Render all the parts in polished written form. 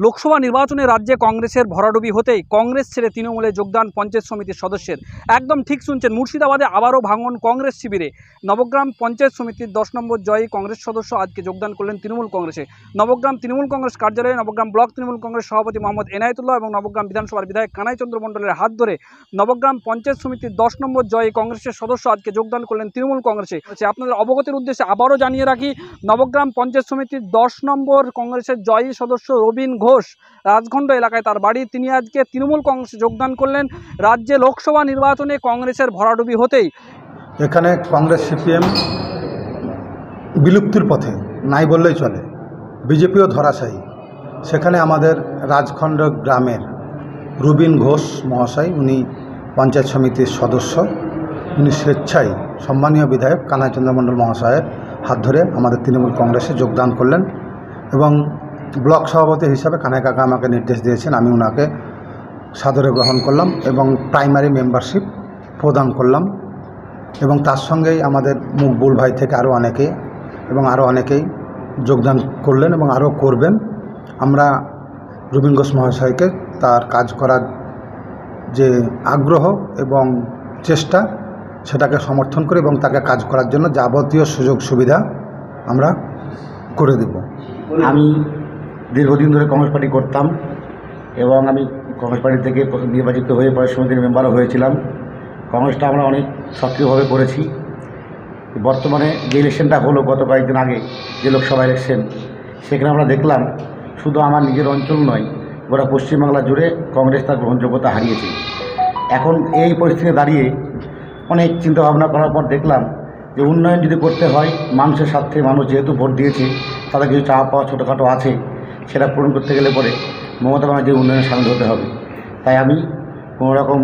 লোকসভা নির্বাচনে রাজ্যে কংগ্রেসের ভরাডুবি হতেই কংগ্রেস ছেড়ে তৃণমূলে যোগদান পঞ্চায়েত সমিতির সদস্যের। একদম ঠিক শুনছেন, মুর্শিদাবাদে আবারও ভাঙন কংগ্রেস শিবিরে। নবগ্রাম পঞ্চায়েত সমিতির 10 নম্বর জয়ী কংগ্রেস সদস্য আজকে যোগদান করলেন তৃণমূল কংগ্রেসে। নবগ্রাম তৃণমূল কংগ্রেস কার্যালয়ে নবগ্রাম ব্লক তৃণমূল কংগ্রেস সভাপতি মোহাম্মদ এনায়েতুল্লাহ এবং নবগ্রাম বিধানসভার বিধায়ক কানাই চন্দ্র মণ্ডলের হাত ধরে নবগ্রাম পঞ্চায়েত সমিতির 10 নম্বর জয়ী কংগ্রেসের সদস্য আজকে যোগদান করলেন তৃণমূল কংগ্রেসে। আপনাদের অবগতির উদ্দেশ্যে আবারও জানিয়ে রাখি, নবগ্রাম পঞ্চায়েত সমিতির 10 নম্বর কংগ্রেসের জয়ী সদস্য রবিন ঘোষ, রাজখণ্ড এলাকায় তার বাড়ি, তিনি আজকে তৃণমূল কংগ্রেসে যোগদান করলেন। রাজ্যে লোকসভা নির্বাচনে কংগ্রেসের ভরাডুবি হতেই এখানে কংগ্রেস সিপিএম বিলুপ্তির পথে নাই বললেই চলে, বিজেপিও ধরাশায়ী। সেখানে আমাদের রাজখণ্ড গ্রামের রবিন ঘোষ মহাশয়, উনি পঞ্চায়েত সমিতির সদস্য, উনি স্বেচ্ছায় সম্মানীয় বিধায়ক কানাই চন্দ্র মণ্ডল মহাশয়ের হাত ধরে আমাদের তৃণমূল কংগ্রেসে যোগদান করলেন এবং ব্লক সভাপতি হিসাবে কানাই কাকা আমাকে নির্দেশ দিয়েছেন, আমি ওনাকে সাদরে গ্রহণ করলাম এবং প্রাইমারি মেম্বারশিপ প্রদান করলাম। এবং তার সঙ্গেই আমাদের মকবুল ভাই থেকে আরও অনেকেই যোগদান করলেন এবং আরও করবেন। আমরা রবিন ঘোষ মহাশয়কে তার কাজ করার যে আগ্রহ এবং চেষ্টা, সেটাকে সমর্থন করি এবং তাকে কাজ করার জন্য যাবতীয় সুযোগ সুবিধা আমরা করে দেব। আমি দীর্ঘদিন ধরে কংগ্রেস পার্টি করতাম এবং আমি কংগ্রেস পার্টি থেকে নির্বাচিত হয়ে পরে সমিতির মেম্বারও হয়েছিলাম। কংগ্রেসটা আমরা অনেক সক্রিয়ভাবে করেছি। বর্তমানে যে ইলেকশনটা হলো গত কয়েকদিন আগে, যে লোকসভা ইলেকশন, সেখানে আমরা দেখলাম শুধু আমার নিজের অঞ্চল নয়, গোটা পশ্চিমবাংলা জুড়ে কংগ্রেস তার গ্রহণযোগ্যতা হারিয়েছে। এখন এই পরিস্থিতিতে দাঁড়িয়ে অনেক চিন্তাভাবনা করার পর দেখলাম যে উন্নয়ন যদি করতে হয়, মানুষের স্বার্থে, মানুষ যেহেতু ভোট দিয়েছে, তাদের কিছু চাওয়া পাওয়া ছোটোখাটো আছে, সেটা পূরণ করতে গেলে পরে মমতা ব্যানার্জির উন্নয়নে সামিল হতে হবে। তাই আমি কোনো রকম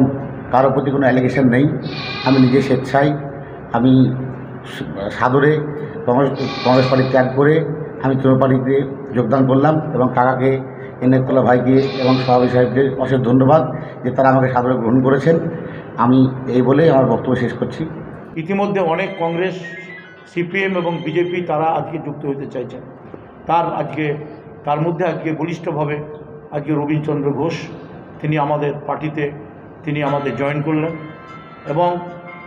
কারোর প্রতি কোনো অ্যালিগেশন নেই, আমি নিজে স্বেচ্ছায় আমি সাদরে কংগ্রেস পার্টি ত্যাগ করে আমি তৃণমূল পার্টিতে যোগদান করলাম এবং কাকাকে, এনায়েতুল্লাহ ভাইকে এবং সভাপতি সাহেবকে অশেষ ধন্যবাদ যে তারা আমাকে সাদরে গ্রহণ করেছেন। আমি এই বলে আমার বক্তব্য শেষ করছি। ইতিমধ্যে অনেক কংগ্রেস, সিপিএম এবং বিজেপি তারা আজকে যুক্ত হতে চাইছেন। তার মধ্যে আজকে বলিষ্ঠভাবে আজকে রবীন্দ্রচন্দ্র ঘোষ, তিনি আমাদের পার্টিতে আমাদের জয়েন করলেন এবং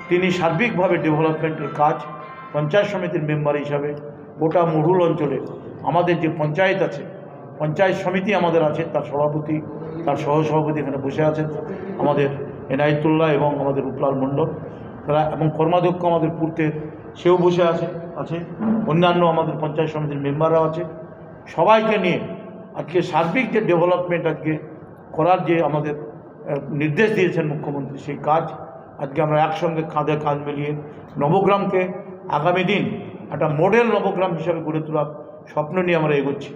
তিনি সার্বিকভাবে ডেভেলপমেন্টের কাজ পঞ্চায়েত সমিতির মেম্বার হিসাবে গোটা মরুল অঞ্চলে আমাদের যে পঞ্চায়েত আছে, পঞ্চায়েত সমিতি আমাদের আছে, তার সভাপতি, তার সহসভাপতি এখানে বসে আছেন, আমাদের এনায়েতুল্লাহ এবং আমাদের উপলাল মণ্ডল, তারা এবং কর্মাধ্যক্ষ আমাদের পূর্তের সেও বসে আছে, অন্যান্য আমাদের পঞ্চায়েত সমিতির মেম্বাররাও আছে। সবাইকে নিয়ে আজকে সার্বিক যে ডেভেলপমেন্ট আজকে করার যে আমাদের নির্দেশ দিয়েছেন মুখ্যমন্ত্রী, সেই কাজ আজকে আমরা একসঙ্গে কাঁধে কাঁধ মিলিয়ে নবগ্রামকে আগামী দিন একটা মডেল নবগ্রাম হিসাবে গড়ে তোলার স্বপ্ন নিয়ে আমরা এগোচ্ছি।